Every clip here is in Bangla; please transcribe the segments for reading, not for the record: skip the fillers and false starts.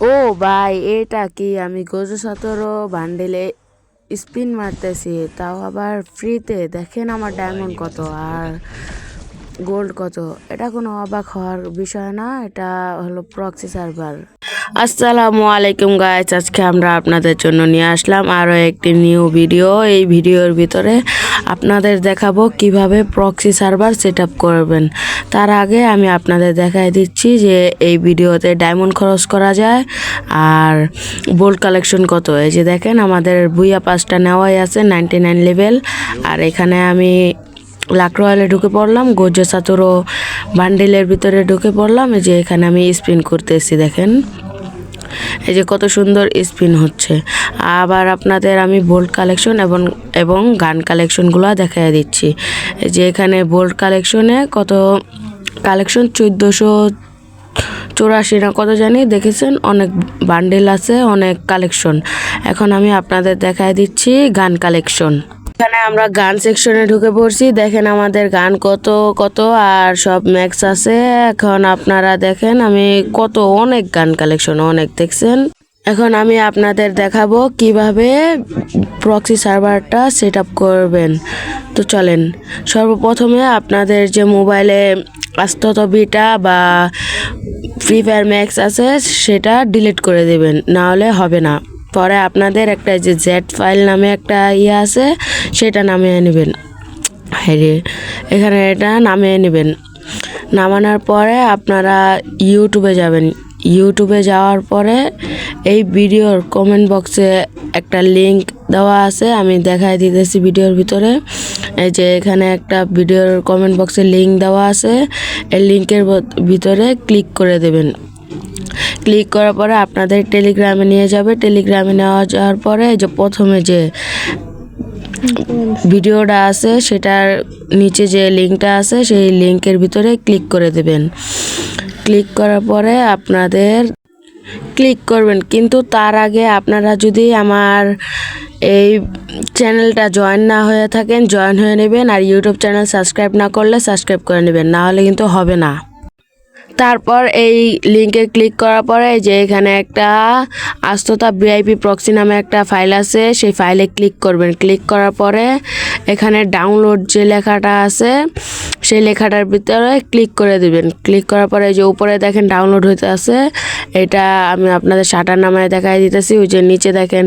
ও ভাই, এটা কি? আমি গজু সতেরো বান্ডেলে স্পিন মারতেছি, তাও আবার ফ্রিতে। দেখেন আমার ডায়মন্ড কত আর গোল্ড কত। এটা কোনো অবাক হওয়ার বিষয় না, এটা হলো প্রক্সি সার্ভার। আসসালামু আলাইকুম গাইস, আজকে আমরা আপনাদের জন্য নিয়ে আসলাম আরও একটি নিউ ভিডিও। এই ভিডিওর ভিতরে আপনাদের দেখাবো কিভাবে প্রক্সি সার্ভার সেট আপ করবেন। তার আগে আমি আপনাদের দেখাই দিচ্ছি যে এই ভিডিওতে ডায়মন্ড খরচ করা যায় আর বোল্ড কালেকশন কত। এই যে দেখেন আমাদের বুইয়া পাসটা নেওয়াই আছে 99 লেভেল। আর এখানে আমি লাক রয়্যালে ঢুকে পড়লাম, গোজো সাতোরো বান্ডেলের ভিতরে ঢুকে পড়লাম। এই যে এখানে আমি স্পিন করতেছি, দেখেন এই যে কত সুন্দর স্পিন হচ্ছে। আবার আপনাদের আমি বোল্ড কালেকশন এবং গান কালেকশনগুলো দেখাই দিচ্ছি। এই যে এখানে বোল্ড কালেকশনে কত কালেকশন, 1484 না কত জানি, দেখেছেন অনেক বান্ডেল আছে, অনেক কালেকশন। এখন আমি আপনাদের দেখাই দিচ্ছি গান কালেকশন। এখানে আমরা গান সেকশনে ঢুকে পড়ছি, দেখেন আমাদের গান কত কত আর সব ম্যাক্স আছে। এখন আপনারা দেখেন আমি কত অনেক গান কালেকশন অনেক দেখছেন। এখন আমি আপনাদের দেখাবো কিভাবে প্রক্সি সার্ভারটা সেট আপ করবেন। তো চলেন, সর্বপ্রথমে আপনাদের যে মোবাইলে আস্তত বিটা বা ফ্রি ফায়ার ম্যাক্স আছে সেটা ডিলিট করে দেবেন, না হলে হবে না। পরে আপনাদের একটা যে জেড ফাইল নামে একটা ইয়ে আছে সেটা নামিয়ে নেবেন। হ্যাঁ, এখানে এটা নামিয়ে নেবেন। নামানোর পরে আপনারা ইউটিউবে যাবেন। ইউটিউবে যাওয়ার পরে এই ভিডিওর কমেন্ট বক্সে একটা লিঙ্ক দেওয়া আছে, আমি দেখাই দিতেছি ভিডিওর ভিতরে। এই যে এখানে একটা ভিডিওর কমেন্ট বক্সে লিঙ্ক দেওয়া আছে, এই লিঙ্কের ভিতরে ক্লিক করে দেবেন। ক্লিক করার পরে আপনাদের টেলিগ্রামে নিয়ে যাবে। টেলিগ্রামে নেওয়া যাওয়ার পরে যে প্রথমে যে ভিডিওটা আছে সেটার নিচে যে লিঙ্কটা আছে সেই লিঙ্কের ভিতরে ক্লিক করে দেবেন। ক্লিক করার পরে আপনাদের ক্লিক করবেন, কিন্তু তার আগে আপনারা যদি আমার এই চ্যানেলটা জয়েন না হয়ে থাকেন জয়েন হয়ে নেবেন, আর ইউটিউব চ্যানেল সাবস্ক্রাইব না করলে সাবস্ক্রাইব করে নেবেন, না হলে কিন্তু হবে না। তারপর এই লিঙ্কে ক্লিক করার পরে যে এখানে একটা আস্ততা ভিআইপি প্রক্সি নামে একটা ফাইল আছে, সেই ফাইলে ক্লিক করবেন। ক্লিক করার পরে এখানে ডাউনলোড যে লেখাটা আছে সেই লেখাটার ভিতরে ক্লিক করে দিবেন। ক্লিক করার পরে যে উপরে দেখেন ডাউনলোড হইতে আছে, এটা আমি আপনাদের শাটার নামে দেখাই দিতেছি। ওই যে নিচে দেখেন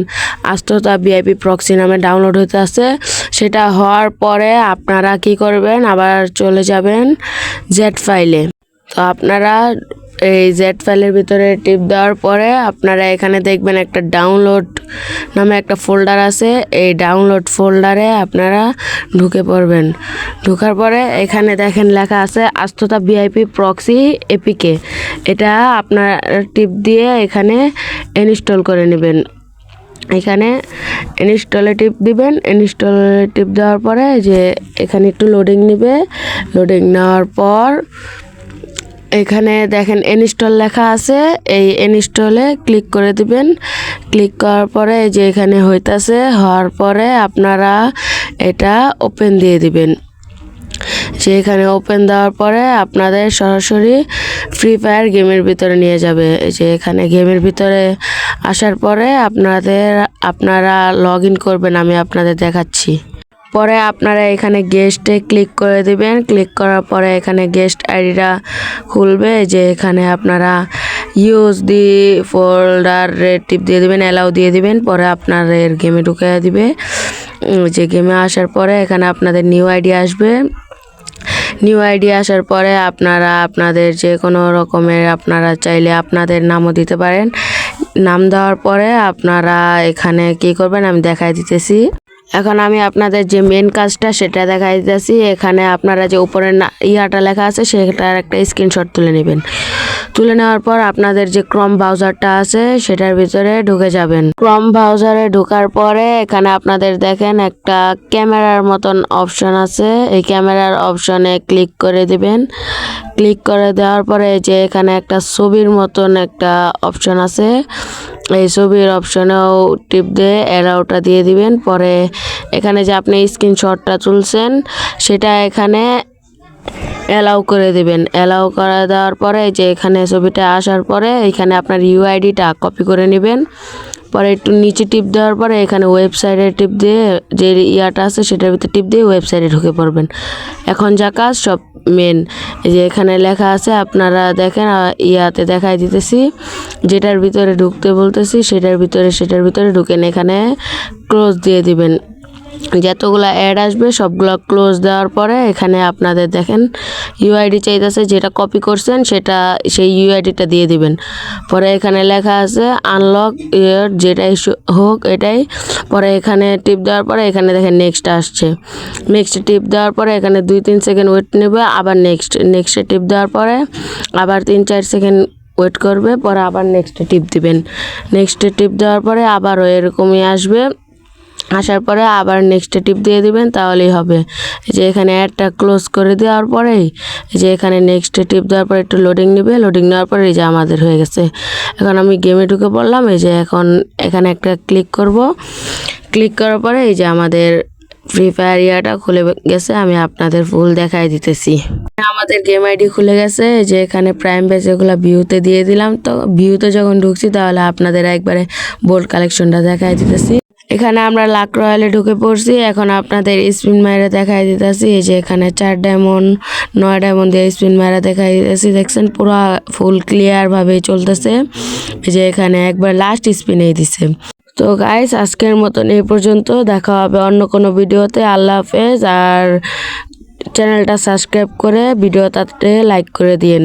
আস্ততা ভিআইপি প্রক্সি নামে ডাউনলোড হইতে আছে। সেটা হওয়ার পরে আপনারা কি করবেন, আবার চলে যাবেন জেড ফাইলে। তো আপনারা এই জেড ফাইলের ভিতরে টিপ দেওয়ার পরে আপনারা এখানে দেখবেন একটা ডাউনলোড নামে একটা ফোল্ডার আছে। এই ডাউনলোড ফোল্ডারে আপনারা ঢুকে পড়বেন। ঢোকার পরে এখানে দেখেন লেখা আছে আস্ততা ভিআইপি প্রক্সি এপিকে। এটা আপনারা টিপ দিয়ে এখানে ইনস্টল করে নেবেন। এখানে ইনস্টলে টিপ দিবেন। ইনস্টলে টিপ দেওয়ার পরে যে এখানে একটু লোডিং নেবে। লোডিং নেওয়ার পর এখানে দেখেন ইনস্টল লেখা আছে, এই ইনস্টলে ক্লিক করে দিবেন। ক্লিক করার পরে যে এখানে হইতাছে, হওয়ার পরে আপনারা এটা ওপেন দিয়ে দিবেন। এখানে ওপেন দেওয়ার পরে আপনাদের সরাসরি ফ্রি ফায়ার গেমের ভিতরে নিয়ে যাবে। যে এখানে গেমের ভিতরে আসার পরে আপনারা লগ ইন করবেন, আমি আপনাদের দেখাচ্ছি। পরে আপনারা এখানে গেস্টে ক্লিক করে দিবেন। ক্লিক করার পরে এখানে গেস্ট আইডিটা খুলবে। যে এখানে আপনারা ইউজ দি ফোল্ডার টিপ দিয়ে দিবেন, অ্যালাউ দিয়ে দিবেন। পরে আপনাদের গেমে ঢুকে দিবে। যে গেমে আসার পরে এখানে আপনাদের নিউ আইডি আসবে। নিউ আইডি আসার পরে আপনারা আপনাদের যে কোনো রকমের আপনারা চাইলে আপনাদের নামও দিতে পারেন। নাম দেওয়ার পরে আপনারা এখানে কি করবেন আমি দেখাই দিতেছি। এখন আমি আপনাদের যে মেন কাজটা সেটা দেখাই দিতেছি। এখানে আপনারা যে উপরে ইয়াটা লেখা আছে সেটার একটা স্ক্রিনশট তুলে নেবেন। তুলে নেওয়ার পর আপনাদের যে ক্রোম ব্রাউজারটা আছে সেটার ভিতরে ঢুকে যাবেন। ক্রোম ব্রাউজারে ঢোকার পরে এখানে আপনাদের দেখেন একটা ক্যামেরার মতন অপশন আছে, এই ক্যামেরার অপশনে ক্লিক করে দিবেন। ক্লিক করে দেওয়ার পরে যে এখানে একটা ছবির মতন একটা অপশন আছে, এই ছবির অপশনেও টিপ দিয়ে অ্যালাউটা দিয়ে দিবেন। পরে এখানে যে আপনি স্ক্রিনশটটা তুলছেন সেটা এখানে অ্যালাউ করে দিবেন। অ্যালাউ করে দেওয়ার পরে যে এখানে ছবিটা আসার পরে এখানে আপনার ইউআইডিটা কপি করে নেবেন। পরে একটু নিচে টিপ দেওয়ার পরে এখানে ওয়েবসাইটে টিপ দিয়ে যে ইয়াটা আছে সেটার ভিতরে টিপ দিয়ে ওয়েবসাইটে ঢুকে পড়বেন। এখন যা কাজ সব মেন এই যে এখানে লেখা আছে, আপনারা দেখেন ইয়াতে দেখাই দিতেছি, যেটার ভিতরে ঢুকতে বলতেছি সেটার ভিতরে ঢুকেন। এখানে ক্লোজ দিয়ে দিবেন। যতগুলো অ্যাড আসবে সবগুলো ক্লোজ দেওয়ার পরে এখানে আপনাদের দেখেন ইউআইডি চাইতেছে, যেটা কপি করছেন সেটা সেই ইউআইডিটা দিয়ে দিবেন। পরে এখানে লেখা আছে আনলক ইয়ার, যেটাই হোক এটাই। পরে এখানে টিপ দেওয়ার পরে এখানে দেখেন নেক্সট আসছে। নেক্সট টিপ দেওয়ার পরে এখানে 2-3 সেকেন্ড ওয়েট নেবে, আবার নেক্সটে টিপ দেওয়ার পরে আবার 3-4 সেকেন্ড ওয়েট করবে, পরে আবার নেক্সটে টিপ দিবেন। নেক্সটে টিপ দেওয়ার পরে আবারও এরকমই আসবে। আসার পরে আবার নেক্সটে টিপ দিয়ে দিবেন, তাহলেই হবে। এই যে এখানে অ্যাডটা ক্লোজ করে দেওয়ার পরেই এই যে এখানে নেক্সটে টিপ দেওয়ার পরে একটু লোডিং নেবে। লোডিং নেওয়ার পরে এই যে আমাদের হয়ে গেছে। এখন আমি গেমে ঢুকে পড়লাম। এই যে এখন এখানে একটা ক্লিক করব। ক্লিক করার পরে এই যে আমাদের ফ্রি ফায়ার ইয়াটা খুলে গেছে। আমি আপনাদের ফুল দেখাই দিতেছি। আমাদের গেম আইডি খুলে গেছে। যে এখানে প্রাইম ব্যাচ এগুলো ভিউতে দিয়ে দিলাম। তো ভিউতে যখন ঢুকছি তাহলে আপনাদের একবারে বোল্ড কালেকশনটা দেখাই দিতেছি। এখানে আমরা লাক রয়্যালে ঢুকে পড়ছি। এখন আপনাদের স্পিন মাইরা দেখাই দিতেছি। এই যে এখানে 4 ডায়মন্ড 9 ডায়মন্ড দিয়ে স্পিন মাইরা দেখাই দিতেছি। দেখছেন পুরো ফুল ক্লিয়ার ভাবে চলতেছে। এই যে এখানে একবার লাস্ট স্পিনেই দিছে। তো গাইস আজকের মতন এই পর্যন্ত, দেখা হবে অন্য কোনো ভিডিওতে। আল্লাহ হাফেজ। আর চ্যানেলটা সাবস্ক্রাইব করে ভিডিওটাতে লাইক করে দিন।